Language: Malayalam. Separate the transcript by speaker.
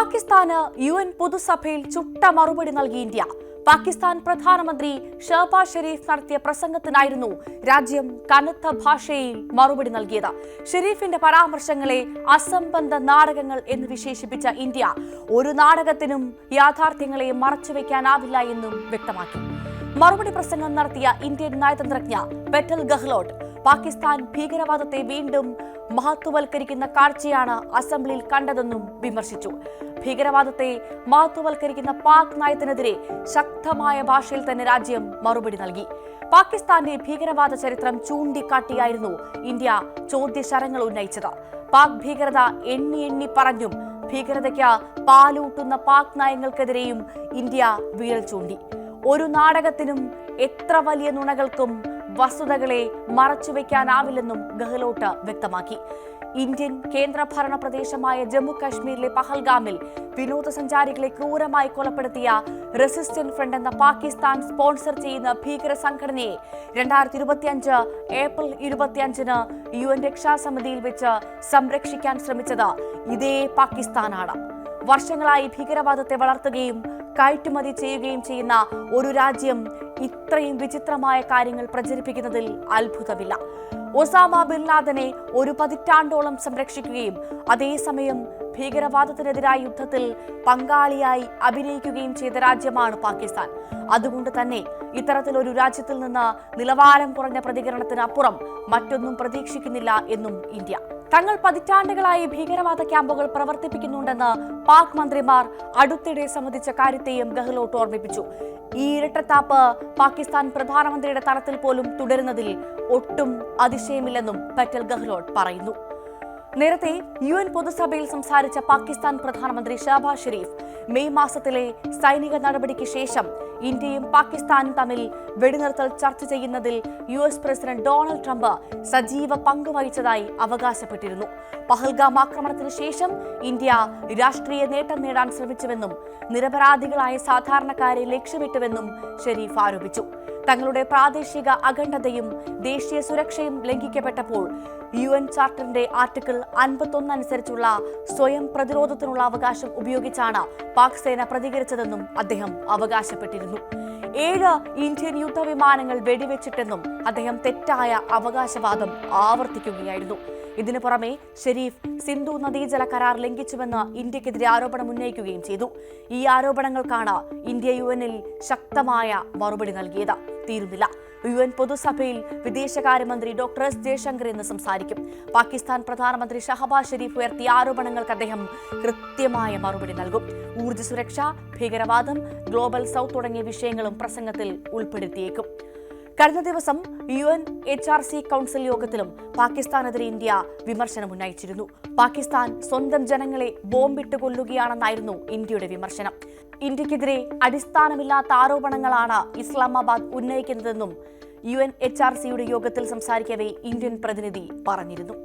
Speaker 1: പാകിസ്ഥാന് UN പൊതുസഭയിൽ ചുട്ട മറുപടി നൽകി ഇന്ത്യ. പാകിസ്ഥാൻ പ്രധാനമന്ത്രി ഷഹബാസ് ഷെരീഫ് നടത്തിയ പ്രസംഗത്തിനായിരുന്നു രാജ്യം കനത്ത ഭാഷയിൽ മറുപടി നൽകിയത്. ഷെരീഫിന്റെ പരാമർശങ്ങളെ അസംബന്ധ നാടകങ്ങൾ എന്ന് വിശേഷിപ്പിച്ച ഇന്ത്യ ഒരു നാടകത്തിനും യാഥാർത്ഥ്യങ്ങളെ മറച്ചുവെക്കാനാവില്ല എന്നും വ്യക്തമാക്കി. മറുപടി പ്രസംഗം നടത്തിയ ഇന്ത്യൻ നയതന്ത്രജ്ഞ പെറ്റൽ ഗഹ്ലോട്ട് പാകിസ്ഥാൻ ഭീകരവാദത്തെ വീണ്ടും മഹത്വവൽക്കരിക്കുന്ന കാഴ്ചയാണ് അസംബ്ലിയിൽ കണ്ടതെന്നും വിമർശിച്ചു. ഭീകരവാദത്തെ മഹത്വവൽക്കരിക്കുന്ന പാക് നയത്തിനെതിരെ ശക്തമായ ഭാഷയിൽ തന്നെ രാജ്യം മറുപടി നൽകി. പാകിസ്ഥാന്റെ ഭീകരവാദ ചരിത്രം ചൂണ്ടിക്കാട്ടിയായിരുന്നു ഇന്ത്യ ചോദ്യശരങ്ങൾ ഉന്നയിച്ചത്. പാക് ഭീകരത എണ്ണി പറഞ്ഞും ഭീകരതയ്ക്ക് പാലൂട്ടുന്ന പാക് നയങ്ങൾക്കെതിരെയും ഇന്ത്യ വിരൽ ചൂണ്ടി. ഒരു നാടകത്തിനും എത്ര വലിയ നുണകൾക്കും വസ്തുതകളെ മറച്ചുവെക്കാനാവില്ലെന്നും ഗഹ്ലോട്ട് വ്യക്തമാക്കി. ഇന്ത്യൻ കേന്ദ്രഭരണ പ്രദേശമായ ജമ്മു കാശ്മീരിലെ പഹൽഗാമിൽ വിനോദസഞ്ചാരികളെ ക്രൂരമായി കൊലപ്പെടുത്തിയ റെസിസ്റ്റന്റ് ഫ്രണ്ട് എന്ന പാകിസ്ഥാൻ സ്പോൺസർ ചെയ്യുന്ന ഭീകര സംഘടനയെ 2025 ഏപ്രിൽ 25 UN രക്ഷാസമിതിയിൽ വെച്ച് സംരക്ഷിക്കാൻ ശ്രമിച്ചത് ഇതേ പാകിസ്ഥാനാണ്. വർഷങ്ങളായി ഭീകരവാദത്തെ വളർത്തുകയും കയറ്റുമതി ചെയ്യുകയും ചെയ്യുന്ന ഒരു രാജ്യം ഇത്രയും വിചിത്രമായ കാര്യങ്ങൾ പ്രചരിപ്പിക്കുന്നതിൽ അത്ഭുതമില്ല. ഒസാമ ബിൻ ലാദനെ ഒരു പതിറ്റാണ്ടോളം സംരക്ഷിക്കുകയും അതേസമയം ഭീകരവാദത്തിനെതിരായ യുദ്ധത്തിൽ പങ്കാളിയായി അഭിനയിക്കുകയും ചെയ്ത രാജ്യമാണ് പാകിസ്ഥാൻ. അതുകൊണ്ട് തന്നെ ഇത്തരത്തിലൊരു രാജ്യത്തിൽ നിന്ന് നിലവാരം കുറഞ്ഞ പ്രതികരണത്തിന് അപ്പുറം മറ്റൊന്നും പ്രതീക്ഷിക്കുന്നില്ല എന്നും ഇന്ത്യ. തങ്ങൾ പതിറ്റാണ്ടുകളായി ഭീകരവാദ ക്യാമ്പുകൾ പ്രവർത്തിപ്പിക്കുന്നുണ്ടെന്ന് പാക് മന്ത്രിമാർ അടുത്തിടെ സമ്മതിച്ച കാര്യത്തെയും ഗഹ്ലോട്ട് ഓർമ്മിപ്പിച്ചു. ഈ ഇരട്ടത്താപ്പ് പാകിസ്ഥാൻ പ്രധാനമന്ത്രിയുടെ തലത്തിൽ പോലും തുടരുന്നതിൽ ഒട്ടും അതിശയമില്ലെന്നും പെറ്റൽ ഗഹ്ലോട്ട് പറയുന്നു. നേരത്തെ UN പൊതുസഭയിൽ സംസാരിച്ച പാകിസ്ഥാൻ പ്രധാനമന്ത്രി ഷഹബാസ് ഷെരീഫ് മെയ് മാസത്തിലെ സൈനിക നടപടിക്ക് ശേഷം ഇന്ത്യയും പാകിസ്ഥാനും തമ്മിൽ വെടിനിർത്തൽ ചർച്ച ചെയ്യുന്നതിൽ US പ്രസിഡന്റ് ഡൊണാൾഡ് ട്രംപ് സജീവ പങ്കുവഹിച്ചതായി അവകാശപ്പെട്ടിരുന്നു. പഹൽഗാം ആക്രമണത്തിന് ശേഷം ഇന്ത്യ രാഷ്ട്രീയ നേട്ടം നേടാൻ ശ്രമിച്ചുവെന്നും നിരപരാധികളായ സാധാരണക്കാരെ ലക്ഷ്യമിട്ടുവെന്നും ഷെരീഫ് ആരോപിച്ചു. തങ്ങളുടെ പ്രാദേശിക അഖണ്ഡതയും ദേശീയ സുരക്ഷയും ലംഘിക്കപ്പെട്ടപ്പോൾ UN ചാർട്ടറിന്റെ ആർട്ടിക്കിൾ 51 അനുസരിച്ചുള്ള സ്വയം പ്രതിരോധത്തിനുള്ള അവകാശം ഉപയോഗിച്ചാണ് പാക് സേന പ്രതികരിച്ചതെന്നും അദ്ദേഹം അവകാശപ്പെട്ടിരുന്നു. 7 ഇന്ത്യൻ യുദ്ധവിമാനങ്ങൾ വെടിവെച്ചിട്ടെന്നും അദ്ദേഹം തെറ്റായ അവകാശവാദം ആവർത്തിക്കുകയായിരുന്നു. ഇതിനു പുറമെ ഷെരീഫ് സിന്ധു നദീജല കരാർ ലംഘിച്ചുവെന്ന് ഇന്ത്യക്കെതിരെ ആരോപണം ഉന്നയിക്കുകയും ചെയ്തു. ഈ ആരോപണങ്ങൾക്കാണ് ഇന്ത്യ UN-ൽ ശക്തമായ മറുപടി നൽകിയത്. തീരുന്നില്ല. UN പൊതുസഭയിൽ വിദേശകാര്യമന്ത്രി ഡോക്ടർ S ജയശങ്കർ ഇന്ന് സംസാരിക്കും. പാകിസ്ഥാൻ പ്രധാനമന്ത്രി ഷഹബാസ് ഷെരീഫ് ഉയർത്തിയ ആരോപണങ്ങൾക്ക് അദ്ദേഹം കൃത്യമായ മറുപടി നൽകും. ഊർജ്ജ സുരക്ഷ, ഭീകരവാദം, ഗ്ലോബൽ സൗത്ത് തുടങ്ങിയ വിഷയങ്ങളും പ്രസംഗത്തിൽ ഉൾപ്പെടുത്തിയേക്കും. കഴിഞ്ഞ ദിവസം UNHRC കൗൺസിൽ യോഗത്തിലും പാകിസ്ഥാനെതിരെ ഇന്ത്യ വിമർശനം ഉന്നയിച്ചിരുന്നു. പാകിസ്ഥാൻ സ്വന്തം ജനങ്ങളെ ബോംബിട്ട് കൊല്ലുകയാണെന്നായിരുന്നു ഇന്ത്യയുടെ വിമർശനം. ഇന്ത്യക്കെതിരെ അടിസ്ഥാനമില്ലാത്ത ആരോപണങ്ങളാണ് ഇസ്ലാമാബാദ് ഉന്നയിക്കുന്നതെന്നും UNHRCയുടെ യോഗത്തിൽ സംസാരിക്കവേ ഇന്ത്യൻ പ്രതിനിധി പറഞ്ഞിരുന്നു.